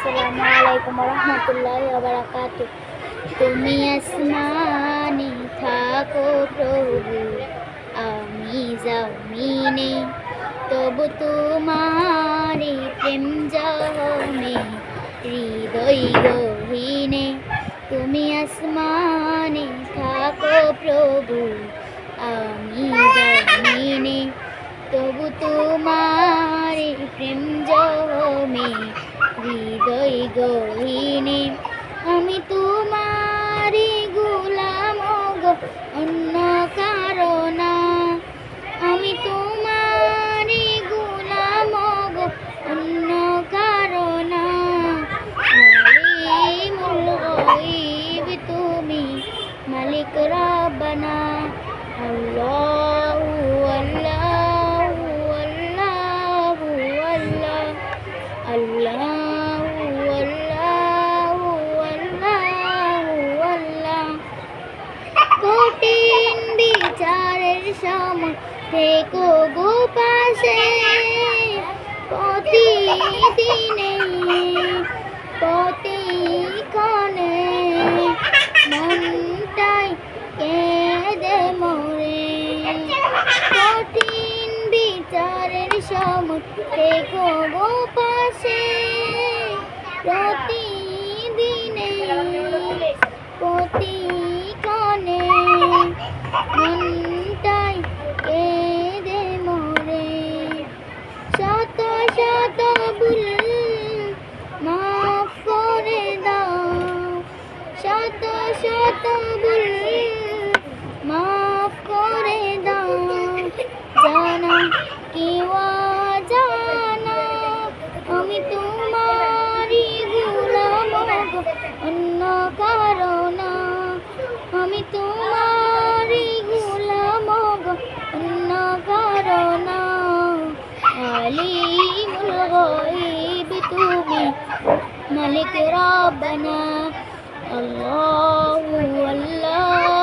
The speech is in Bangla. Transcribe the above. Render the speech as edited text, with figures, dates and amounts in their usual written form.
আসসালামু আলাইকুম রহমতুল্লাহি ওয়া বারাকাতুহু। তুমি আসমানে থাকো প্রভু, আমি জমিনে, তবু তোমারি প্রেম জমে হৃদয় গহীনে। তুমি আসমানে থাকো প্রভু, আমি জমিনে, তবু তোমারি প্রেম জমে হৃদয় গহীনে। আমি তোমারি গোলাম গো, অন্য কারো না। আমি তোমারি গোলাম গো, অন্য কারো না। আলিমুল গায়ব তুমি, মালিক রব্বানা। আল্লাহু আল্লাহু আল্লাহু আল্লাহ, আল্লাহু আল্লাহু আল্লাহু আল্লাহ। কঠিন বিচারের সময় থেকো গো পাশে, প্রতিদিনে প্রতিক্ষণে মনটাই কেঁদে মরে। কঠিন বিচারের সময় থেকো গো পাশে, প্রতিদিনে প্রতিক্ষণে মনটাই কেঁদে মরে। শত শত ভুল মাফ করে দাও, শত শত ভুল মাফ করে দাও। জানা কেউ জানা, আমি তোমারি গোলাম গো, অন্য কারো না। আমি তোমারি গোলাম গো, অন্য কারো না। আলিমুল গায়ব তুমি, মালিক রব্বানা। আল্লাহু আল্লাহ